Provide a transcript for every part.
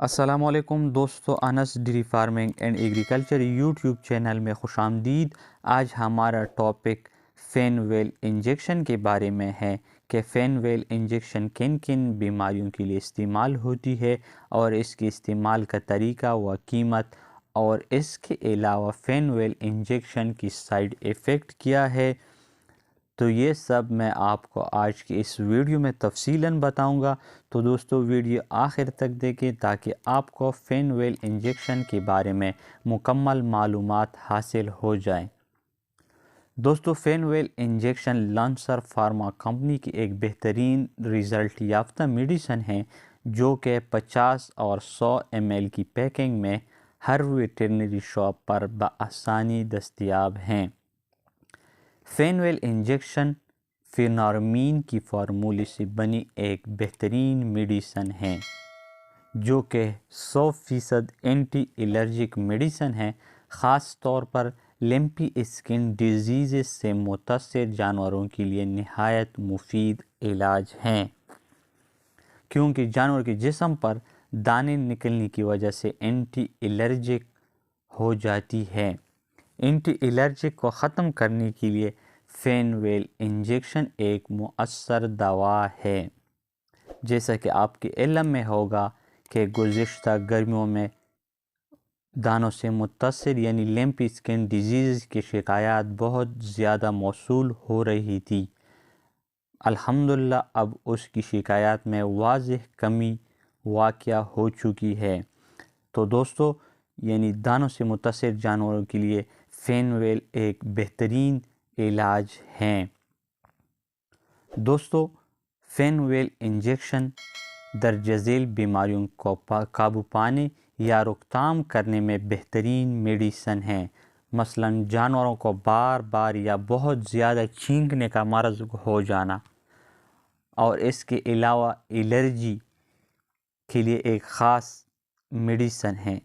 السلام علیکم دوستو، Anas dairy farming and agriculture YouTube channel میں خوش آمدید۔ آج ہمارا ٹاپک فین ویل انجیکشن کے بارے میں ہے کہ فین ویل انجیکشن کن کن بیماریوں کے لیے استعمال ہوتی ہے اور اس کے استعمال کا طریقہ و قیمت، اور اس کے علاوہ فین ویل انجیکشن کی سائیڈ ایفیکٹ کیا ہے۔ تو یہ سب میں آپ کو آج کی اس ویڈیو میں تفصیلاً بتاؤں گا، تو دوستو ویڈیو آخر تک دیکھیں تاکہ آپ کو فین ویل انجیکشن کے بارے میں مکمل معلومات حاصل ہو جائیں۔ دوستو fen well injection Lancer pharma company کی ایک بہترین رزلٹ یافتہ میڈیسن ہے جو کہ 50 اور 100 ml کی پیکنگ میں ہر ویٹرنری شاپ پر بآسانی دستیاب ہیں۔ فین ویل انجیکشن فینارمین کی فارمولے سے بنی ایک بہترین میڈیسن ہے جو کہ 100% اینٹی الرجک میڈیسن ہے، خاص طور پر لمپی اسکن ڈیزیزز سے متاثر جانوروں کے لیے نہایت مفید علاج ہیں، کیونکہ جانور کے جسم پر دانے نکلنے کی وجہ سے اینٹی الرجک ہو جاتی ہے۔ اینٹی الرجک کو ختم کرنے کے لیے فین ویل انجیکشن ایک مؤثر دوا ہے۔ جیسا کہ آپ کے علم میں ہوگا کہ گزشتہ گرمیوں میں دانوں سے متاثر یعنی لیمپی اسکن ڈیزیز کی شکایات بہت زیادہ موصول ہو رہی تھی۔ الحمدللہ اب اس کی شکایات میں واضح کمی واقع ہو چکی ہے۔ تو دوستو یعنی دانوں سے متاثر جانوروں کے لیے فین ویل ایک بہترین علاج ہیں۔ دوستو فین ویل انجیکشن درج ذیل بیماریوں کو قابو پانے یا روک تھام کرنے میں بہترین میڈیسن ہیں، مثلا جانوروں کو بار بار یا بہت زیادہ چھینکنے کا مرض ہو جانا، اور اس کے علاوہ الرجی کے لیے ایک خاص میڈیسن ہے،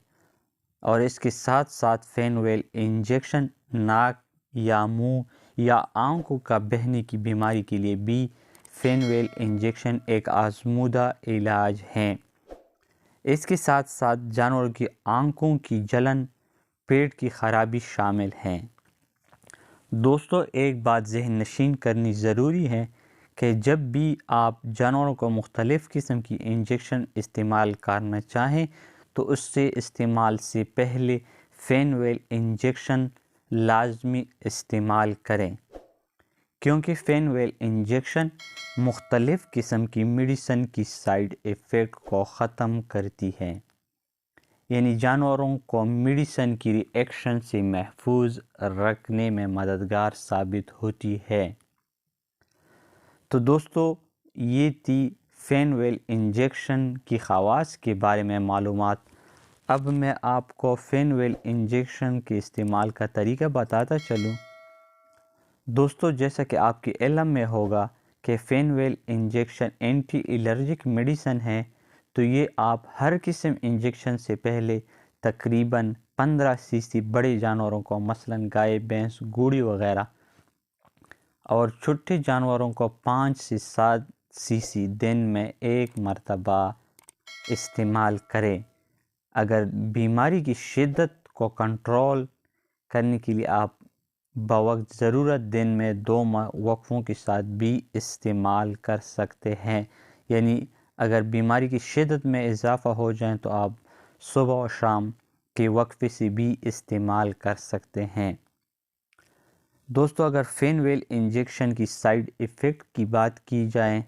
اور اس کے ساتھ ساتھ فین ویل انجیکشن ناک یا منہ یا آنکھوں کا بہنے کی بیماری کے لیے بھی فین ویل انجیکشن ایک آزمودہ علاج ہے۔ اس کے ساتھ ساتھ جانوروں کی آنکھوں کی جلن، پیٹ کی خرابی شامل ہیں۔ دوستو ایک بات ذہن نشین کرنی ضروری ہے کہ جب بھی آپ جانوروں کو مختلف قسم کی انجیکشن استعمال کرنا چاہیں تو اس سے استعمال سے پہلے فین ویل انجیکشن لازمی استعمال کریں، کیونکہ فین ویل انجیکشن مختلف قسم کی میڈیسن کی سائیڈ ایفیکٹ کو ختم کرتی ہے، یعنی جانوروں کو میڈیسن کی ری ایکشن سے محفوظ رکھنے میں مددگار ثابت ہوتی ہے۔ تو دوستو یہ تھی فین ویل انجیکشن کی خواص کے بارے میں معلومات۔ اب میں آپ کو فین ویل انجیکشن کے استعمال کا طریقہ بتاتا چلوں۔ دوستو جیسا کہ آپ کے علم میں ہوگا کہ fen well injection anti allergic medicine ہے، تو یہ آپ ہر قسم انجیکشن سے پہلے تقریباً 15 cc بڑے جانوروں کو مثلا گائے، بھینس، گھوڑی وغیرہ، اور چھوٹے جانوروں کو 5 سے 7 cc دن میں ایک مرتبہ استعمال کریں۔ اگر بیماری کی شدت کو کنٹرول کرنے کے لیے آپ بوقت ضرورت دن میں 2 وقفوں کے ساتھ بھی استعمال کر سکتے ہیں، یعنی اگر بیماری کی شدت میں اضافہ ہو جائیں تو آپ صبح و شام کے وقفے سے بھی استعمال کر سکتے ہیں۔ دوستو اگر فین ویل انجیکشن کی سائیڈ ایفیکٹ کی بات کی جائے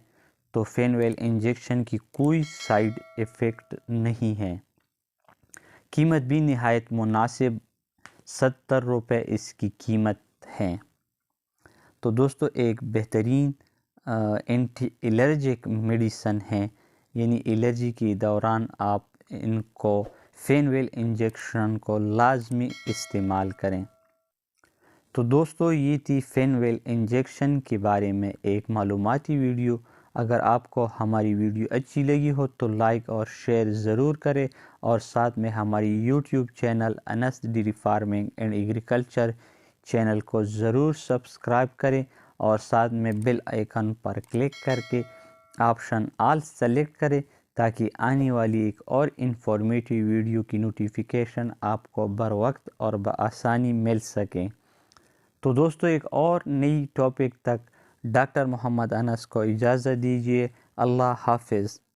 تو فین ویل انجیکشن کی کوئی سائیڈ ایفیکٹ نہیں ہے، قیمت بھی نہایت مناسب 70 روپے اس کی قیمت ہے۔ تو دوستو ایک بہترین اینٹی الرجک میڈیسن ہے، یعنی الرجی کے دوران آپ ان کو فین ویل انجیکشن کو لازمی استعمال کریں۔ تو دوستو یہ تھی فین ویل انجیکشن کے بارے میں ایک معلوماتی ویڈیو۔ اگر آپ کو ہماری ویڈیو اچھی لگی ہو تو لائک اور شیئر ضرور کریں، اور ساتھ میں ہماری YouTube channel Ans dairy farming and agriculture channel کو ضرور سبسکرائب کریں، اور ساتھ میں بیل آئیکن پر کلک کر کے آپشن آل سلیکٹ کریں تاکہ آنے والی ایک اور انفارمیٹیو ویڈیو کی نوٹیفیکیشن آپ کو بر وقت اور بآسانی مل سکے۔ تو دوستو ایک اور نئی ٹاپک تک ڈاکٹر محمد انس کو اجازت دیجیے۔ اللہ حافظ۔